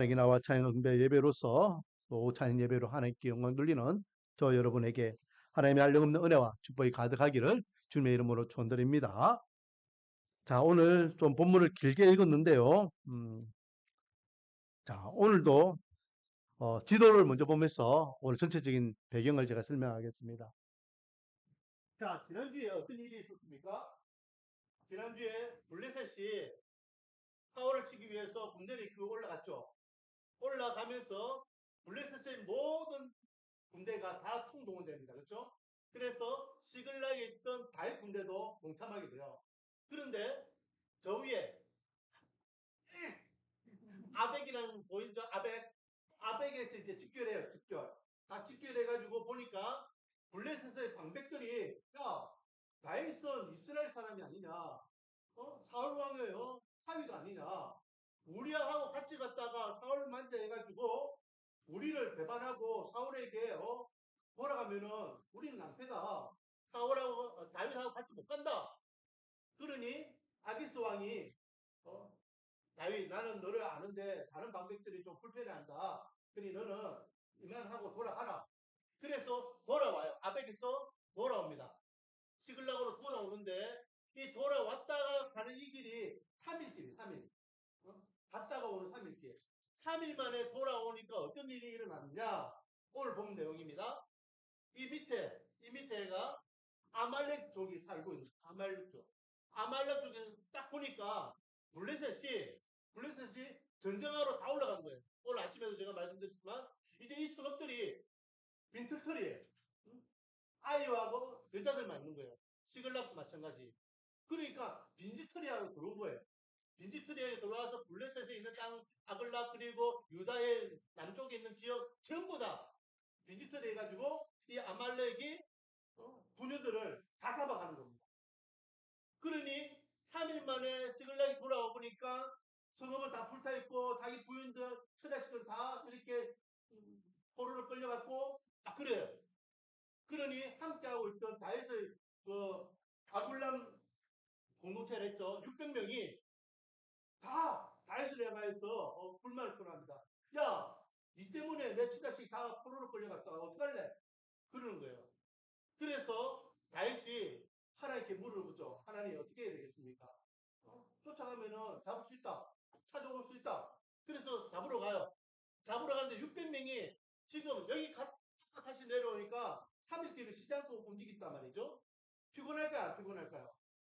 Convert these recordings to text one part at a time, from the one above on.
찬양이나와 찬양배 예배로서 또 찬양 예배로 하나님께 영광 돌리는 저 여러분에게 하나님의 한량없는 은혜와 축복이 가득하기를 주님의 이름으로 축원드립니다. 자, 오늘 좀 본문을 길게 읽었는데요. 자, 오늘도 지도를 먼저 보면서 오늘 전체적인 배경을 제가 설명하겠습니다. 자, 지난주에 어떤 일이 있었습니까? 지난주에 블레셋이 사울을 치기 위해서 군대를 이끌고 올라갔죠. 올라가면서 블레셋의 모든 군대가 다 총동원됩니다. 그렇죠? 그래서 시글락에 있던 다윗 군대도 동참하게 돼요. 그런데 저 위에 아벡이라는 보이죠? 아벡에 이제 집결해요. 집결. 다 집결해가지고 보니까 블레셋의 방백들이 야 다윗은 이스라엘 사람이 아니냐? 사울 왕의 사위가 아니냐? 우리하고 같이 갔다가 사울 만져해가지고 우리를 배반하고 사울에게 돌아가면은 우리는 낭패다. 사울하고 다윗하고 같이 못 간다. 그러니 아기스 왕이 어, 다윗 나는 너를 아는데 다른 방백들이 좀 불편해한다. 그러니 너는 이만하고 돌아가라. 그래서 돌아와요. 아벡에서 돌아옵니다. 시글락으로 돌아오는데 이 돌아왔다가 가는 이 길이 3일길이 3일. 갔다가 오는 3일길. 3일 만에 돌아오니까 어떤 일이 일어났느냐? 오늘 본 내용입니다. 이 밑에가 아말렉족이 살고 있는 아말렉족. 아말렉족에 딱 보니까 블레셋이 전쟁하러 다 올라간 거예요. 오늘 아침에도 제가 말씀드렸지만 이제 이 수업들이 빈털터리에 아이하고 여자들만 있는 거예요. 시글락도 마찬가지. 그러니까 빈지터리하러 들어온 거예요. 빈지터리에 들어와서 블레셋에 있는 땅 아글락 그리고 유다의 남쪽에 있는 지역 전부 다 빈지터리 해가지고 이 아말렉이 부녀들을 다 잡아가는 겁니다. 그러니 3일 만에 시글락이 돌아와 보니까 성읍을 다 불타있고 자기 부인들 처자식들 다 이렇게 포로로 끌려갔고 그래요. 그러니 함께하고 있던 다윗의 아굴람 공동체를 했죠. 600명이 다 다윗을 향하여서 불만을 표합니다. 야, 이 때문에 내 처자식 다 포로로 끌려갔다. 어떡할래? 그러는 거예요. 그래서 다윗이 하나님께 물어보죠. 하나님 어떻게 해야 되겠습니까? 쫓아가면은 잡을 수 있다. 찾아올 수 있다. 그래서 잡으러 가요. 잡으러 가는데 600명이 지금 여기 다시 내려오니까 3일길을 쉬지 않고 움직였단 말이죠. 피곤할까요? 안 피곤할까요?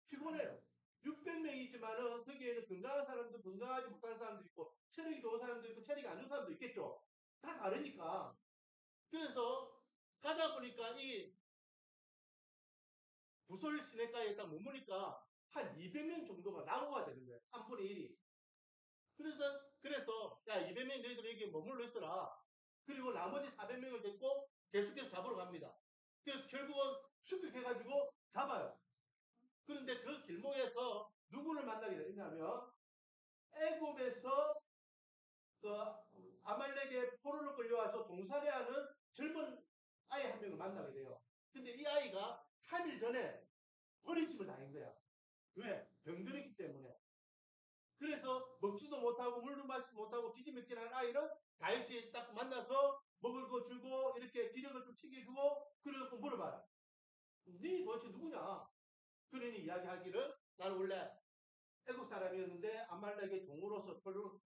피곤해요. 600명이지만은 거기에는 건강한 사람도 건강하지 못한 사람도 있고 체력이 좋은 사람도 있고 체력이 안 좋은 사람도 있겠죠. 다 다르니까. 그래서 가다 보니까 이 부설 시내가에 딱 머무니까 한 200명 정도가 낙오가 되는 거예요. 3분의 1이. 그래서 야 200명 너희들 여기 머물러 있어라. 그리고 나머지 400명을 데리고 계속해서 잡으러 갑니다. 결국은 추격해가지고 잡아요. 그런데 그 길목에서 누구를 만나게 되냐면 애굽에서 그 아말렉의 포로로 끌려와서 종살이하는 젊은 아이 한 명을 만나게 돼요. 근데 이 아이가 3일 전에 버림집을 당한 거야. 왜? 병들었기 때문에. 그래서 먹지도 못하고 물도 마시지 못하고 기지맥진한 아이를 다윗이 딱 만나서 먹을 거 주고 이렇게 기력을 좀 챙겨주고 그래갖고 물어봐요. 네 도대체 누구냐? 그러니 이야기하기를 나는 원래 애국 사람이었는데 아말렉의 종으로서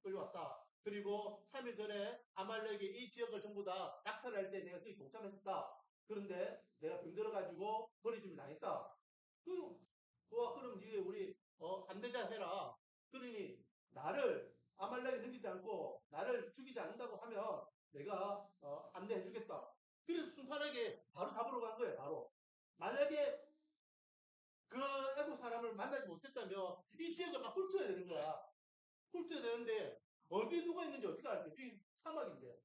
끌려왔다. 그리고 3일 전에 아말렉이 이 지역을 전부 다 낙탈할 때 내가 거기 동참했었다. 그런데 내가 병들어가지고 버리짐을 당했다. 그럼 이게 우리 안되자 해라. 그러니 나를 아말렉에 넘기지 않고 나를 죽이지 않는다고 하면 내가 안내해주겠다. 그래서 순탄하게 바로 잡으러 간 거예요. 바로. 만약에 그 애국 사람을 만나지 못했다면 이 지역을 막 훑어야 되는 거야. 훑어야 되는데 어디 누가 있는지 어떻게 알게? 이 사막인데.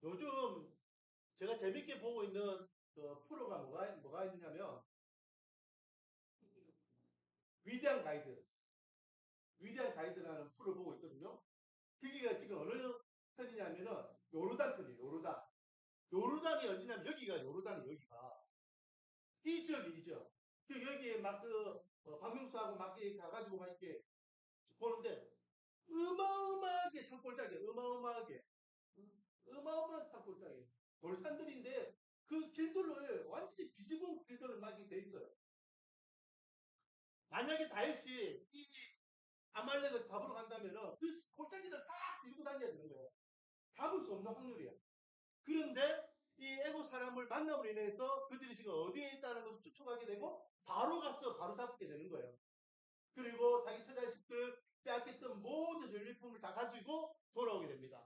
요즘 제가 재밌게 보고 있는 그 프로가 뭐가 있냐면 위대한 가이드. 위대한 가이드라는 프로를 보고 있거든요. 거기가 지금 어느 편이냐면은 요르단 편이에요. 요르단. 요르단이 어디냐면 여기가 요르단이 여기가. 이 지역이 이 지역. 여기에 막 박명수하고 막 가가지고 막 이렇게 보는데 어마어마하게 산골짜기, 어마어마하게. 어마어마한 산골짜기. 돌산들인데 그 길들로 완전히 비집은 길들을 막이 돼 있어요. 만약에 다윗이 이 아말렉을 잡으러 간다면은 그 골짜기를 다 들고 다녀야 되는 거예요. 잡을 수 없는 확률이야. 그런데 이 애국 사람을 만남으로 인해서 그들이 지금 어디에 있다는 것을 추측하게 되고 바로 가서 바로 잡게 되는 거예요. 그리고 자기 처자식들 빼앗겼던 모든 전리품을 다 가지고 돌아오게 됩니다.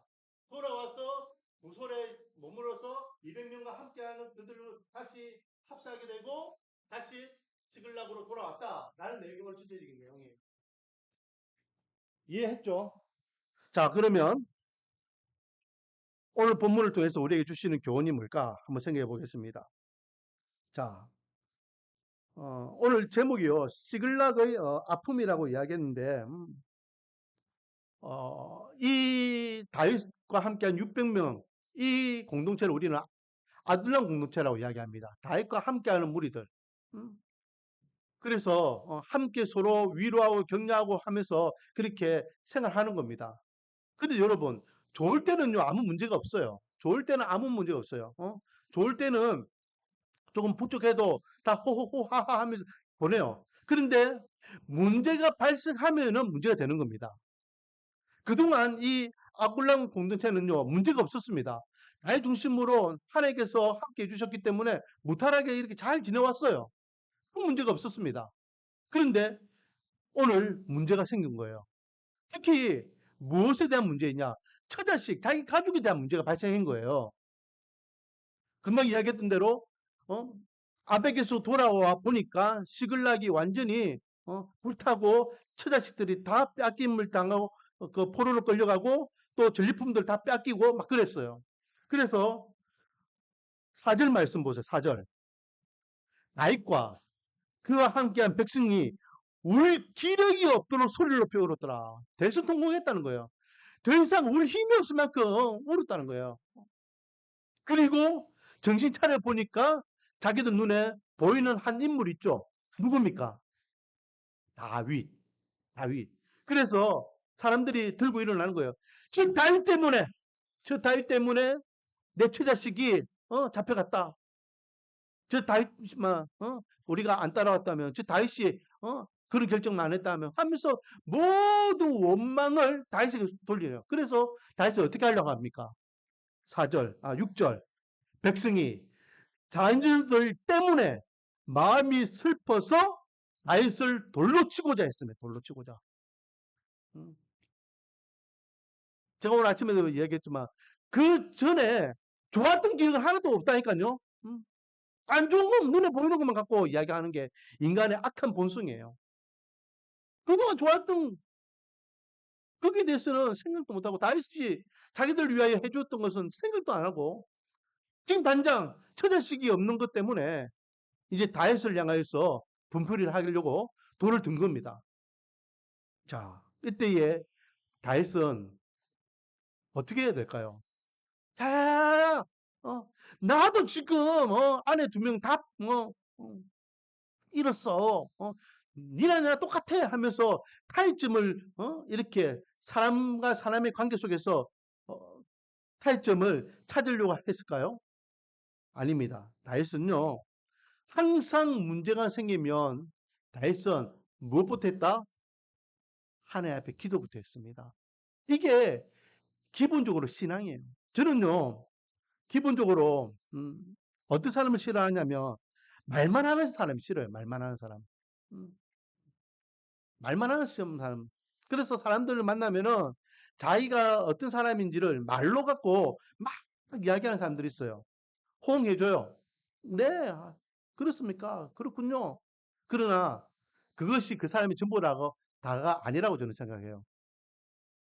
돌아와서 무솔에 머물러서 200명과 함께하는 그들을 다시 합사하게 되고 다시 시글락으로 돌아왔다라는 내용을 전체적인 내용이에요. 이해했죠? 자, 그러면 오늘 본문을 통해서 우리에게 주시는 교훈이 뭘까 한번 생각해 보겠습니다. 자, 오늘 제목이요. 시글락의 아픔이라고 이야기했는데 이 다윗과 함께한 600명 이 공동체를 우리는 아둘람 공동체라고 이야기합니다. 다윗과 함께하는 무리들. 그래서 함께 서로 위로하고 격려하고 하면서 그렇게 생활하는 겁니다. 근데 여러분 좋을 때는요 아무 문제가 없어요. 좋을 때는 아무 문제가 없어요. 좋을 때는 조금 부족해도 다 호호호 하하 하면서 보내요. 그런데 문제가 발생하면은 문제가 되는 겁니다. 그동안 이 아굴람 공동체는요 문제가 없었습니다. 나의 중심으로 하나님께서 함께 해주셨기 때문에 무탈하게 이렇게 잘 지내왔어요. 그 문제가 없었습니다. 그런데 오늘 문제가 생긴 거예요. 특히 무엇에 대한 문제이냐? 처자식, 자기 가족에 대한 문제가 발생한 거예요. 금방 이야기했던 대로 아벡에서 돌아와 보니까 시글락이 완전히 불타고 처자식들이 다 뺏김을 당하고 그 포로로 끌려가고 또 전리품들 다 뺏기고 막 그랬어요. 그래서 4절 말씀 보세요. 4절. 나잇과 그와 함께한 백성이 울 기력이 없도록 소리를 높여 울었더라. 대성통곡했다는 거예요. 더 이상 울 힘이 없을 만큼 울었다는 거예요. 그리고 정신 차려 보니까 자기들 눈에 보이는 한 인물 있죠. 누굽니까? 다윗. 다윗. 그래서 사람들이 들고 일어나는 거예요. 저 다윗 때문에, 저 다윗 때문에 내 처자식이 잡혀갔다. 저 다윗만 우리가 안 따라왔다면, 저 다윗이 그런 결정만 안 했다면 하면서 모두 원망을 다윗에게 돌리네요. 그래서 다윗이 어떻게 하려고 합니까? 4절, 6절. 백성이 자녀들 때문에 마음이 슬퍼서 다윗을 돌로 치고자 했습니다. 돌로 치고자. 제가 오늘 아침에도 얘기했지만 그 전에 좋았던 기억은 하나도 없다니까요. 안 좋은 건 눈에 보이는 것만 갖고 이야기하는 게 인간의 악한 본성이에요. 그동안 좋았던 거기에 대해서는 생각도 못하고 다윗이 자기들 위하여 해주었던 것은 생각도 안 하고 지금 당장 처자식이 없는 것 때문에 이제 다윗을 향하여서 분풀이를 하려고 돌을 든 겁니다. 자, 이때에 다윗은 어떻게 해야 될까요? 야야야야, 나도 지금 아내 2명 다 잃었어. 니나 나나 똑같아 하면서 타이점을 이렇게 사람과 사람의 관계 속에서 타이점을 찾으려고 했을까요? 아닙니다. 다윗은요 항상 문제가 생기면 다윗은 무엇부터 했다? 하나님 앞에 기도부터 했습니다. 이게 기본적으로 신앙이에요. 저는요 기본적으로 어떤 사람을 싫어하냐면 말만 하는 사람이 싫어요. 말만 하는 사람. 말만 하는 사람. 그래서 사람들을 만나면은 자기가 어떤 사람인지를 말로 갖고 막 이야기하는 사람들이 있어요. 호응해줘요. 네, 그렇습니까? 그렇군요. 그러나 그것이 그 사람의 전부라고 다가 아니라고 저는 생각해요.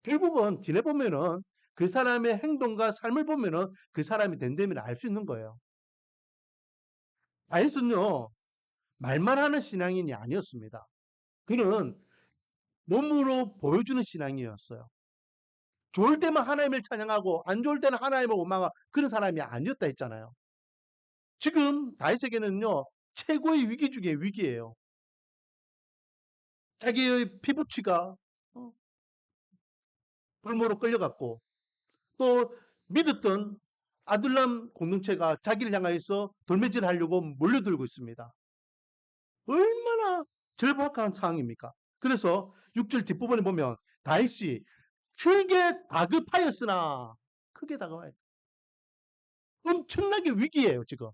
결국은 지내보면은 그 사람의 행동과 삶을 보면은 그 사람이 된됨을 알 수 있는 거예요. 다윗은요, 말만 하는 신앙인이 아니었습니다. 그는 몸으로 보여주는 신앙이었어요. 좋을 때만 하나님을 찬양하고 안 좋을 때는 하나님을 원망하고 그런 사람이 아니었다 했잖아요. 지금 다윗에게는요, 최고의 위기 중에 위기예요. 자기의 피부치가 불모로 끌려갔고 또 믿었던 아둘람 공동체가 자기를 향하여서 돌매질을 하려고 몰려들고 있습니다. 얼마나 절박한 상황입니까? 그래서 6절 뒷부분에 보면 다윗이 크게 다급하였으나 크게 다급하였 엄청나게 위기예요 지금.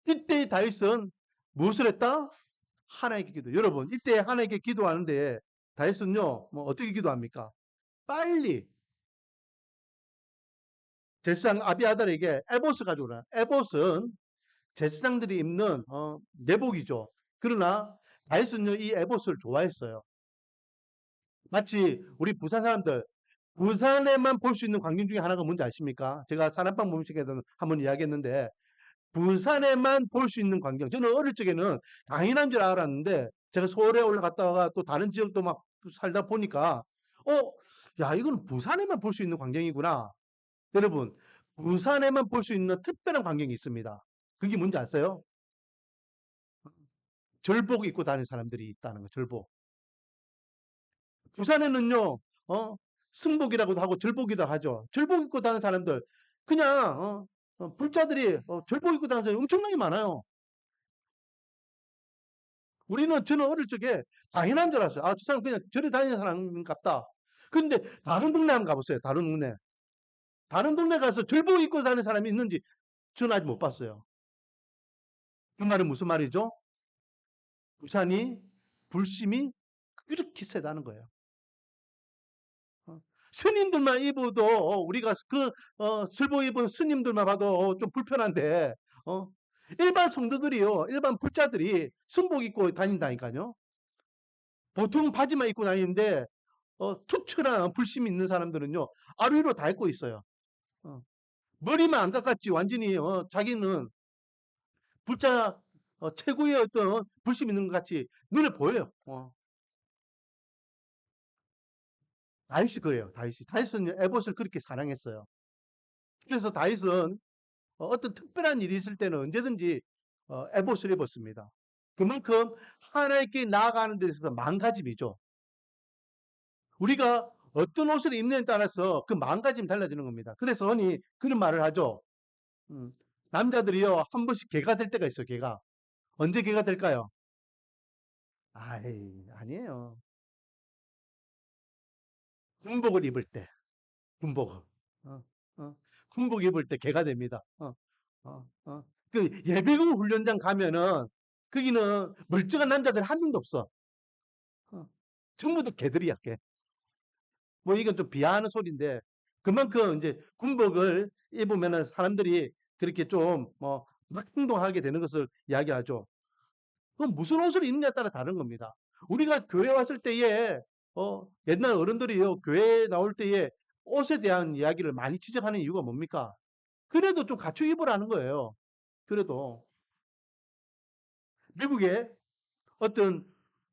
이때 다윗은 무엇을 했다? 하나님께 기도. 여러분 이때 하나님께 기도하는데 다윗은요 뭐 어떻게 기도합니까? 빨리 제사장 아비아달에게 에봇을 가져오라. 에봇은 제사장들이 입는 내복이죠. 그러나 다윗은요 이 에봇을 좋아했어요. 마치 우리 부산 사람들 부산에만 볼 수 있는 광경 중에 하나가 뭔지 아십니까? 제가 사람방 모임식에서 한번 이야기했는데 부산에만 볼 수 있는 광경. 저는 어릴 적에는 당연한 줄 알았는데 제가 서울에 올라갔다가 또 다른 지역도 막 살다 보니까 야 이건 부산에만 볼 수 있는 광경이구나. 여러분 부산에만 볼 수 있는 특별한 광경이 있습니다. 그게 뭔지 아세요? 절복 입고 다니는 사람들이 있다는 거. 절복. 부산에는요 승복이라고도 하고 절복이라고 하죠. 절복 입고 다니는 사람들 그냥 불자들이 절복 입고 다니는 사람이 엄청나게 많아요. 저는 어릴 적에 당연한 줄 알았어요. 아, 저 사람 그냥 절에 다니는 사람 같다. 근데 다른 동네 한번 가보세요. 다른 동네. 다른 동네 가서 절복 입고 다니는 사람이 있는지 저는 아직 못 봤어요. 그 말은 무슨 말이죠? 부산이 불심이 이렇게 세다는 거예요. 스님들만 입어도 우리가 슬보 입은 스님들만 봐도 좀 불편한데 일반 성도들이요. 일반 불자들이 승복 입고 다닌다니까요. 보통 바지만 입고 다니는데 투철한 불심이 있는 사람들은요. 아루위로 다 입고 있어요. 머리만 안 깎았지 완전히 자기는 불자 최고의 어떤 불심 있는 것 같이 눈에 보여요. 다윗이 그래요. 다윗은 에봇을 그렇게 사랑했어요. 그래서 다윗은 어떤 특별한 일이 있을 때는 언제든지 에봇을 입었습니다. 그만큼 하나님께 나아가는 데 있어서 마음가짐이죠. 우리가 어떤 옷을 입느냐에 따라서 그 마음가짐이 달라지는 겁니다. 그래서 흔히 그런 말을 하죠. 남자들이요 한 번씩 개가 될 때가 있어요. 개가. 언제 개가 될까요? 아니에요. 군복을 입을 때. 군복. 어, 군복 입을 때 개가 됩니다. 그 예비군 훈련장 가면은 거기는 멀쩡한 남자들 한 명도 없어. 전부 다 개들이야, 개. 뭐 이건 좀 비하하는 소리인데 그만큼 이제 군복을 입으면은 사람들이 그렇게 좀 막 행동하게 되는 것을 이야기하죠. 그럼 무슨 옷을 입느냐에 따라 다른 겁니다. 우리가 교회 왔을 때에 옛날 어른들이요 교회에 나올 때에 옷에 대한 이야기를 많이 지적하는 이유가 뭡니까? 그래도 좀 갖춰 입으라는 거예요. 그래도 미국에 어떤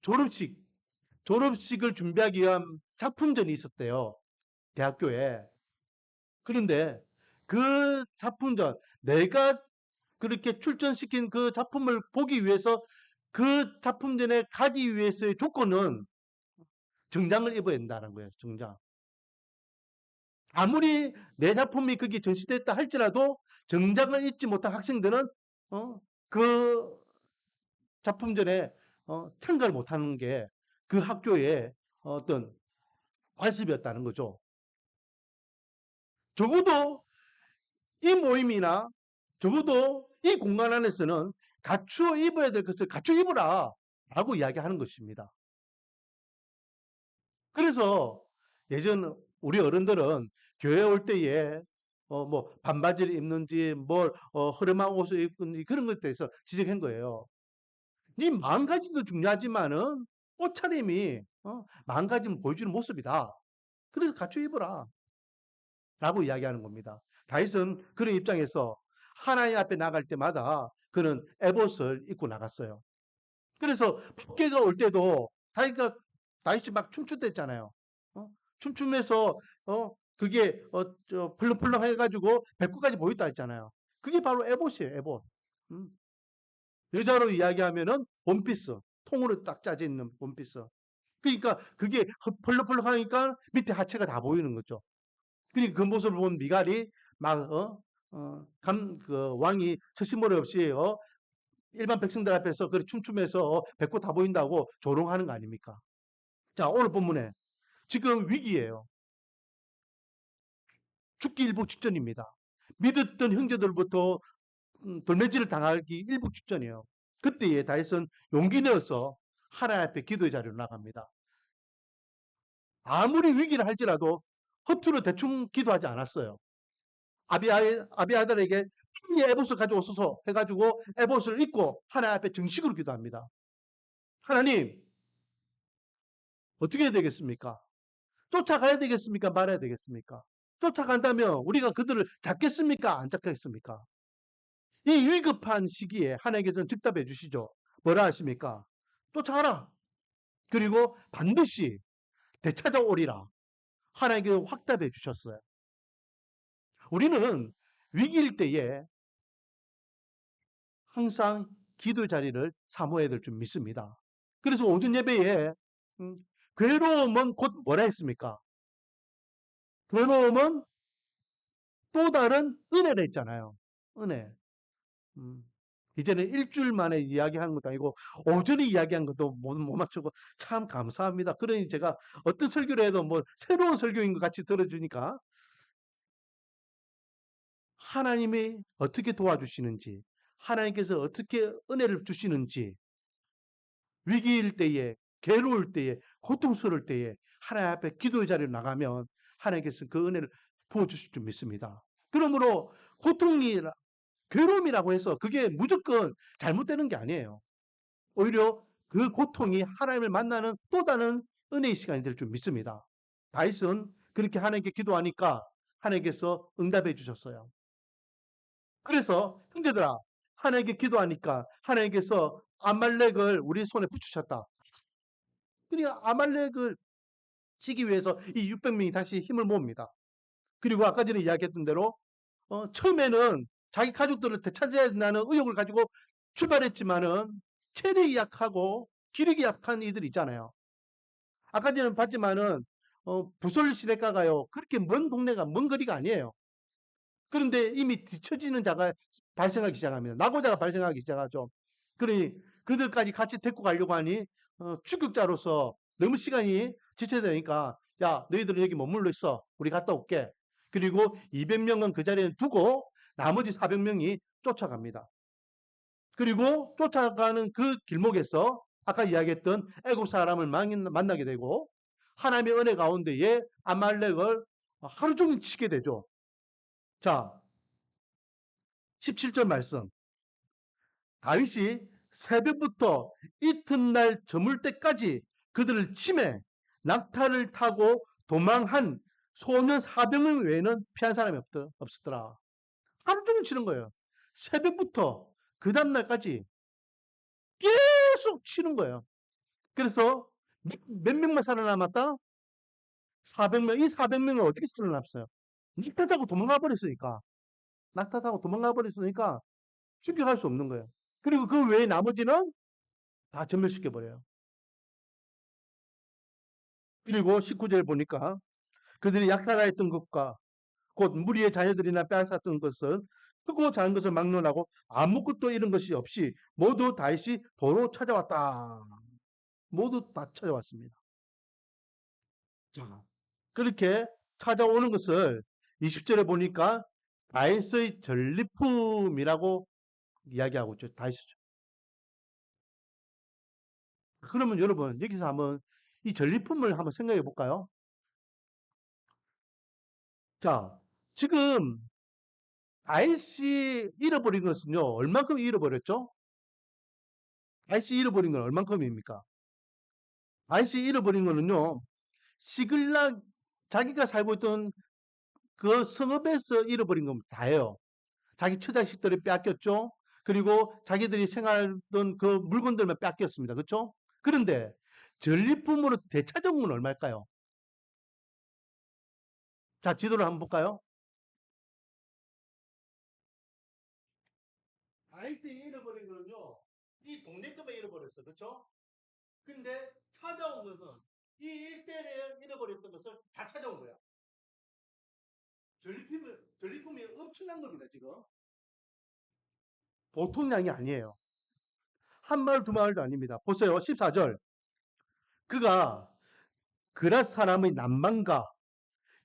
졸업식 졸업식을 준비하기 위한 작품전이 있었대요. 대학교에. 그런데 그 작품전 내가 그렇게 출전시킨 그 작품을 보기 위해서 그 작품전에 가기 위해서의 조건은 정장을 입어야 된다는 거예요. 정장. 아무리 내 작품이 거기 전시됐다 할지라도 정장을 입지 못한 학생들은 그 작품전에 참가를 못하는 게 그 학교의 어떤 관습이었다는 거죠. 적어도 이 모임이나 적어도 이 공간 안에서는 갖추어 입어야 될 것을 갖추어 입어라 라고 이야기하는 것입니다. 그래서 예전 우리 어른들은 교회 올 때에 뭐 반바지를 입는지 뭘 허름한 옷을 입는지 그런 것에 대해서 지적한 거예요. 네 마음가짐도 중요하지만은 옷차림이 마음가짐을 보여주는 모습이다. 그래서 갖추어 입어라 라고 이야기하는 겁니다. 다윗은 그런 입장에서 하나님 앞에 나갈 때마다 그는 에봇을 입고 나갔어요. 그래서 법궤가 올 때도 다윗이 막 춤추댔잖아요. 춤추면서 그게 펄렁펄렁 해가지고 배꼽까지 보였다 했잖아요. 그게 바로 에봇이에요. 에봇. 여자로 이야기하면은 원피스, 통으로 딱 짜져 있는 원피스. 그러니까 그게 펄럭펄럭 하니까 밑에 하체가 다 보이는 거죠. 그러니까 그 모습을 본 미갈이 막, 그 왕이 처신머리 없이, 일반 백성들 앞에서 그렇게 춤추면서 배꼽 다 보인다고 조롱하는 거 아닙니까? 자, 오늘 본문에 지금 위기예요. 죽기 일보 직전입니다. 믿었던 형제들부터 돌매질을 당하기 일보 직전이에요. 그때에 다윗은 용기 내어서 하나님 앞에 기도의 자리로 나갑니다. 아무리 위기를 할지라도 허투루 대충 기도하지 않았어요. 아비아달에게 빨리 에봇을 가져오소서 해가지고 에봇을 입고 하나님 앞에 정식으로 기도합니다. 하나님, 어떻게 해야 되겠습니까? 쫓아가야 되겠습니까? 말아야 되겠습니까? 쫓아간다면 우리가 그들을 잡겠습니까? 안 잡겠습니까? 이 위급한 시기에 하나님께서는 즉답해 주시죠. 뭐라 하십니까? 쫓아가라. 그리고 반드시 되찾아오리라. 하나님께서 확답해 주셨어요. 우리는 위기일 때에 항상 기도 자리를 사모해야 될 줄 믿습니다. 그래서 오전 예배에 괴로움은 곧 뭐라 했습니까? 괴로움은 또 다른 은혜라 했잖아요. 은혜. 음. 이제는 일주일 만에 이야기하는 것도 아니고 오전에 이야기한 것도 못 맞추고 참 감사합니다. 그러니 제가 어떤 설교를 해도 뭐 새로운 설교인 것 같이 들어주니까 하나님이 어떻게 도와주시는지, 하나님께서 어떻게 은혜를 주시는지, 위기일 때에, 괴로울 때에, 고통스러울 때에 하나님 앞에 기도의 자리로 나가면 하나님께서 그 은혜를 부어주실 줄 믿습니다. 그러므로 고통이라, 괴로움이라고 해서 그게 무조건 잘못되는 게 아니에요. 오히려 그 고통이 하나님을 만나는 또 다른 은혜의 시간이 될 줄 믿습니다. 다윗은 그렇게 하나님께 기도하니까 하나님께서 응답해 주셨어요. 그래서 형제들아, 하나님께 기도하니까 하나님께서 아말렉을 우리 손에 붙이셨다. 그러니까 아말렉을 치기 위해서 이 600명이 다시 힘을 모읍니다. 그리고 아까 전에 이야기했던 대로 처음에는 자기 가족들을 되찾아야 된다는 의욕을 가지고 출발했지만은 체력이 약하고 기력이 약한 이들 있잖아요. 아까 전에 봤지만은 부설 시내가가요. 그렇게 먼 동네가 먼 거리가 아니에요. 그런데 이미 뒤처지는 자가 발생하기 시작합니다. 낙오자가 발생하기 시작하죠. 그러니 그들까지 같이 데리고 가려고 하니 추격자로서 너무 시간이 지체되니까 야 너희들은 여기 머물러 있어. 우리 갔다 올게. 그리고 200명은 그 자리에 두고 나머지 400명이 쫓아갑니다. 그리고 쫓아가는 그 길목에서 아까 이야기했던 애굽 사람을 만나게 되고 하나님의 은혜 가운데에 아말렉을 하루 종일 치게 되죠. 자, 17절 말씀. 다윗이 새벽부터 이튿날 저물 때까지 그들을 치매 낙타를 타고 도망한 소년 400명 외에는 피한 사람이 없었더라. 하루 종일 치는 거예요. 새벽부터 그 다음날까지 계속 치는 거예요. 그래서 몇 명만 살아남았다? 400명. 이 400명을 어떻게 살아남았어요? 낙타 타고 도망가 버렸으니까. 낙타 타고 도망가 버렸으니까 추격할 수 없는 거예요. 그리고 그 외에 나머지는 다 전멸시켜 버려요. 그리고 19절 보니까 그들이 약탈하였던 것과 곧 무리의 자녀들이나 빼앗았던 것은 크고 작은 것을 막론하고 아무것도 잃은 것이 없이 모두 다시 도로 찾아왔다. 모두 다 찾아왔습니다. 자, 그렇게 찾아오는 것을 20절에 보니까 다윗의 전리품이라고 이야기하고 있죠. 다윗이죠. 그러면 여러분 여기서 한번 이 전리품을 한번 생각해 볼까요? 자, 지금 다윗이 잃어버린 것은요, 얼만큼 잃어버렸죠? 다윗이 잃어버린 건 얼만큼입니까? 다윗이 잃어버린 거는요, 시글락, 자기가 살고 있던 그 성읍에서 잃어버린 건 다예요. 자기 처자식들이 뺏겼죠? 그리고 자기들이 생활하던 그 물건들만 뺏겼습니다. 그렇죠? 그런데 전리품으로 되찾은 건 얼마일까요? 자, 지도를 한번 볼까요? 다윗이 잃어버린 거는요, 이 동네 때문에 잃어버렸어. 그렇죠? 근데 찾아온 것은 이 일대를 잃어버렸던 것을 다 찾아온 거야. 전리품이 엄청난 겁니다, 지금. 보통 양이 아니에요. 한 마을 두 마을도 아닙니다. 보세요. 14절. 그가 그랏 사람의 남방과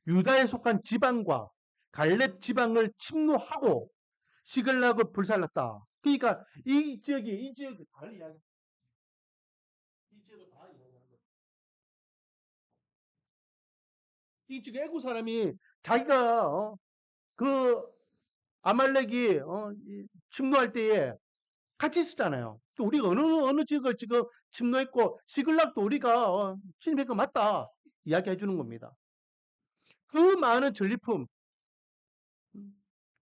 유다에 속한 지방과 갈렙 지방을 침노하고 시글락을 불살랐다. 그러니까 이 지역이 다 이야기. 이 지역을 다 이야기하는 거예요. 이 지역 애국 사람이 자기가 그 아말렉이 침노할 때에 같이 있었잖아요. 우리가 어느 지역을 지금 침노했고 시글락도 우리가 침입한 거 맞다 이야기해 주는 겁니다. 그 많은 전리품,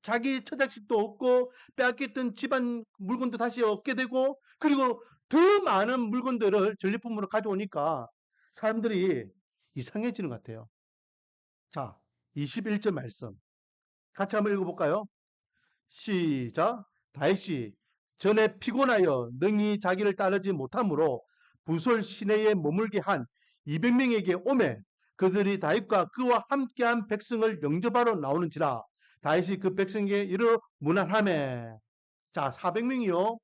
자기 처자식도 얻고 빼앗겼던 집안 물건도 다시 얻게 되고 그리고 더 많은 물건들을 전리품으로 가져오니까 사람들이 이상해지는 것 같아요. 자, 21절 말씀 같이 한번 읽어볼까요? 시작. 다윗이 전에 피곤하여 능히 자기를 따르지 못하므로 부솔 시내에 머물게 한 200명에게 오매 그들이 다윗과 그와 함께한 백성을 영접하러 나오는지라 다윗이 그 백성에게 이르러 문안하매. 자, 400명이요.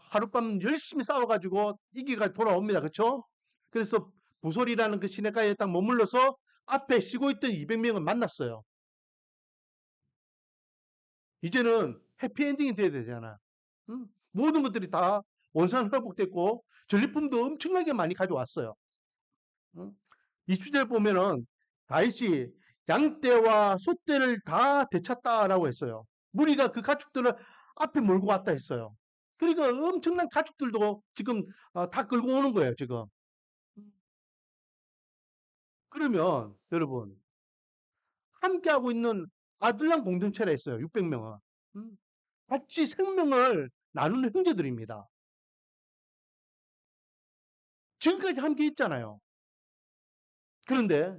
하룻밤 열심히 싸워가지고 이기가 돌아옵니다. 그렇죠? 그래서 부솔이라는 그 시내가에 딱 머물러서 앞에 쉬고 있던 200명을 만났어요. 이제는 해피엔딩이 돼야 되잖아. 응? 모든 것들이 다 원상 회복됐고 전리품도 엄청나게 많이 가져왔어요. 응? 20절 보면은 다윗이 양떼와 소떼를 다 되찾다라고 했어요. 무리가 그 가축들을 앞에 몰고 왔다 했어요. 그러니까 엄청난 가축들도 지금 다 끌고 오는 거예요, 지금. 그러면 여러분 함께하고 있는 아들랑 공동체라 했어요. 600명은. 같이 생명을 나누는 형제들입니다. 지금까지 함께 있잖아요. 그런데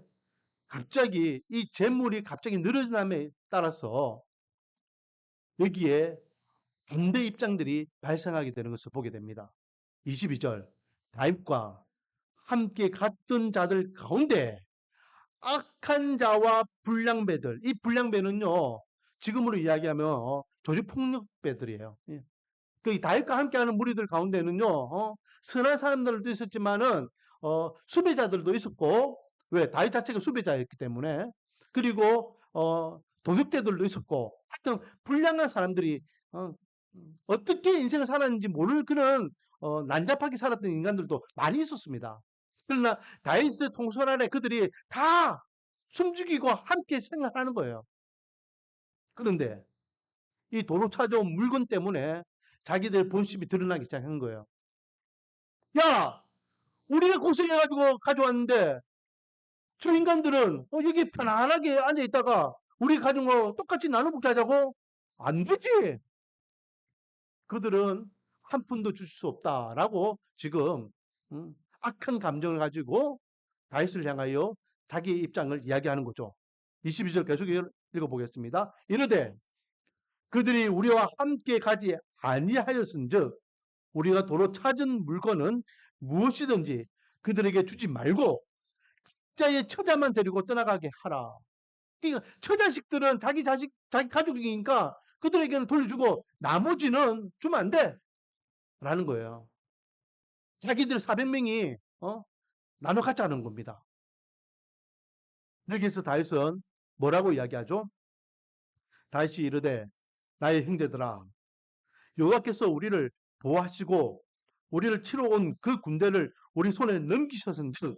갑자기 이 재물이 갑자기 늘어남에 따라서 여기에 반대 입장들이 발생하게 되는 것을 보게 됩니다. 22절 다윗과 함께 갔던 자들 가운데 악한 자와 불량배들, 이 불량배는요 지금으로 이야기하면 조직폭력배들이에요. 그 다윗과 함께하는 무리들 가운데는요 선한 사람들도 있었지만은 수배자들도 있었고 왜 다윗 자체가 수배자였기 때문에 그리고 도둑대들도 있었고 하여튼 불량한 사람들이 어떻게 인생을 살았는지 모를 그런 난잡하게 살았던 인간들도 많이 있었습니다. 그러나 다윗의 통솔 아래 그들이 다 숨죽이고 함께 생활하는 거예요. 그런데 이 도로 찾아온 물건 때문에 자기들 본심이 드러나기 시작한 거예요. 야, 우리가 고생해가지고 가져왔는데 저 인간들은 여기 편안하게 앉아 있다가 우리 가진 거 똑같이 나눠먹게 하자고? 안 되지. 그들은 한 푼도 줄 수 없다라고 지금 악한 감정을 가지고 다윗을 향하여 자기 입장을 이야기하는 거죠. 22절 계속 읽어보겠습니다. 이르되 그들이 우리와 함께 가지 아니하였은즉 우리가 도로 찾은 물건은 무엇이든지 그들에게 주지 말고 각자의 처자만 데리고 떠나가게 하라. 그러니까 처자식들은 자기 자식, 자기 가족이니까 그들에게는 돌려주고 나머지는 주면 안 돼. 라는 거예요. 자기들 400명이 나눠 갖자는 겁니다. 여기서 다윗은 뭐라고 이야기하죠? 다윗이 이르되 나의 형제들아 여호와께서 우리를 보호하시고 우리를 치러 온 그 군대를 우리 손에 넘기셨은즉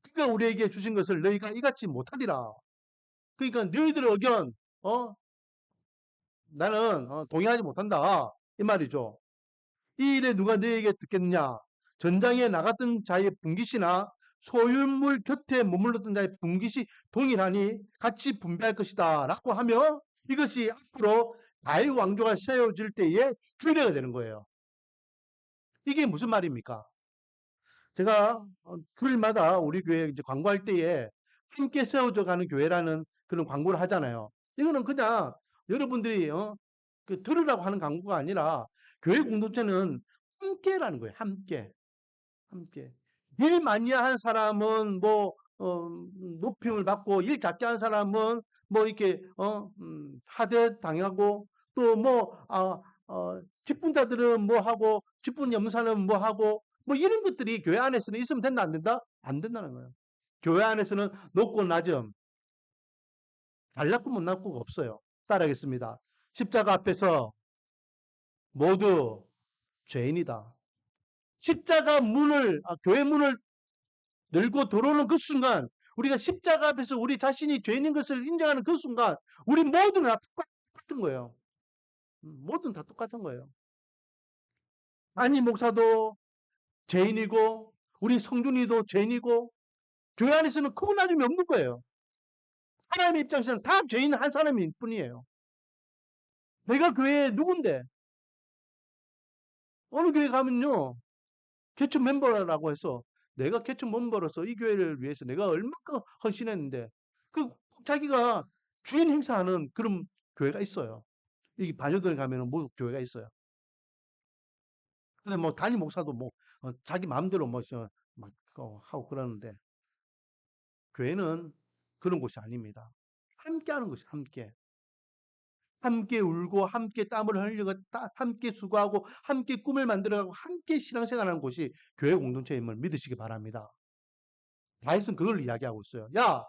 그가 우리에게 주신 것을 너희가 이같이 못하리라. 그러니까 너희들의 의견 나는 동의하지 못한다 이 말이죠. 이 일에 누가 너희에게 듣겠느냐? 전장에 나갔던 자의 분깃이나 소유물 곁에 머물렀던 자의 분깃이 동일하니 같이 분배할 것이다 라고 하며 이것이 앞으로 다윗 왕조가 세워질 때에 규례가 되는 거예요. 이게 무슨 말입니까? 제가 주일마다 우리 교회 이제 광고할 때에 함께 세워져 가는 교회라는 그런 광고를 하잖아요. 이거는 그냥 여러분들이 들으라고 하는 광고가 아니라 교회 공동체는 함께라는 거예요. 함께. 함께. 일 많이 한 사람은 높임을 받고, 일 작게 한 사람은 이렇게 하대 당하고, 또 직분자들은 뭐 하고, 직분 염사는 뭐 하고, 이런 것들이 교회 안에서는 있으면 된다 안 된다? 안 된다는 거예요. 교회 안에서는 높고 낮음, 잘났고 못났고가 없어요. 따라하겠습니다. 십자가 앞에서 모두 죄인이다. 십자가 교회 문을 열고 들어오는 그 순간, 우리가 십자가 앞에서 우리 자신이 죄인인 것을 인정하는 그 순간, 우리 모두는 다 똑같은 거예요. 모두는 다 똑같은 거예요. 아니, 목사도 죄인이고, 우리 성준이도 죄인이고, 교회 안에서는 크고 나중이 없는 거예요. 하나님의 입장에서는 다 죄인 한 사람일 뿐이에요. 내가 교회에 누군데? 어느 교회 가면요, 개척 멤버라고 해서 내가 개척 멤버로서 이 교회를 위해서 내가 얼마큼 헌신했는데 자기가 주인 행사하는 그런 교회가 있어요. 이 반려들 가면은 모두 교회가 있어요. 근데 담임 목사도 자기 마음대로 하고 그러는데 교회는 그런 곳이 아닙니다. 함께 하는 것이 함께. 함께 울고 함께 땀을 흘리고 함께 수고하고 함께 꿈을 만들어가고 함께 신앙생활하는 곳이 교회 공동체임을 믿으시기 바랍니다. 다윗은 그걸 이야기하고 있어요. 야,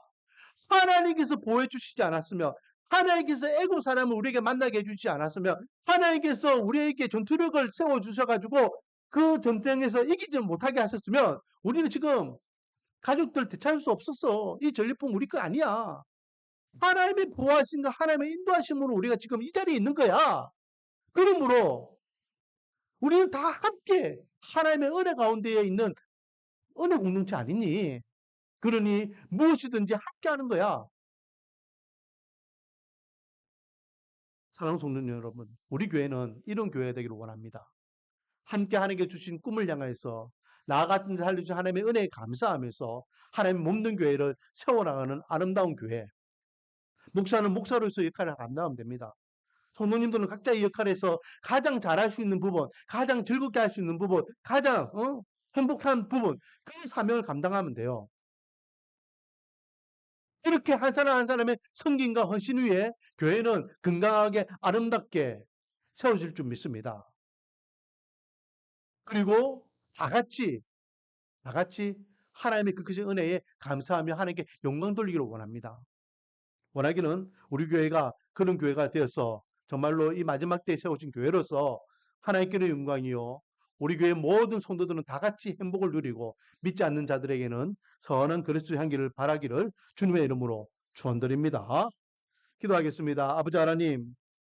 하나님께서 보호해 주시지 않았으면, 하나님께서 애굽 사람을 우리에게 만나게 해주지 않았으면, 하나님께서 우리에게 전투력을 세워 주셔가지고 그 전쟁에서 이기지 못하게 하셨으면 우리는 지금 가족들 되찾을 수 없었어. 이 전리품 우리 거 아니야. 하나님의 보호하심과 하나님의 인도하심으로 우리가 지금 이 자리에 있는 거야. 그러므로 우리는 다 함께 하나님의 은혜 가운데에 있는 은혜 공동체 아니니? 그러니 무엇이든지 함께 하는 거야. 사랑하는 성도 여러분, 우리 교회는 이런 교회가 되기를 원합니다. 함께 하나님께 주신 꿈을 향해서 나 같은 데 살려주신 하나님의 은혜에 감사하면서 하나님 몸된 교회를 세워나가는 아름다운 교회. 목사는 목사로서 역할을 감당하면 됩니다. 성도님들은 각자의 역할에서 가장 잘할 수 있는 부분, 가장 즐겁게 할 수 있는 부분, 가장 행복한 부분, 그 사명을 감당하면 돼요. 이렇게 한 사람 한 사람의 성김과 헌신 위에 교회는 건강하게 아름답게 세워질 줄 믿습니다. 그리고 다 같이 하나님의 그 크신 은혜에 감사하며 하나님께 영광 돌리기를 원합니다. 원하기는 우리 교회가 그런 교회가 되어서 정말로 이 마지막 때에 세워진 교회로서 하나님께는 영광이요, 우리 교회 모든 성도들은 다 같이 행복을 누리고 믿지 않는 자들에게는 선한 그리스도의 향기를 바라기를 주님의 이름으로 축원드립니다. 기도하겠습니다. 아버지 하나님,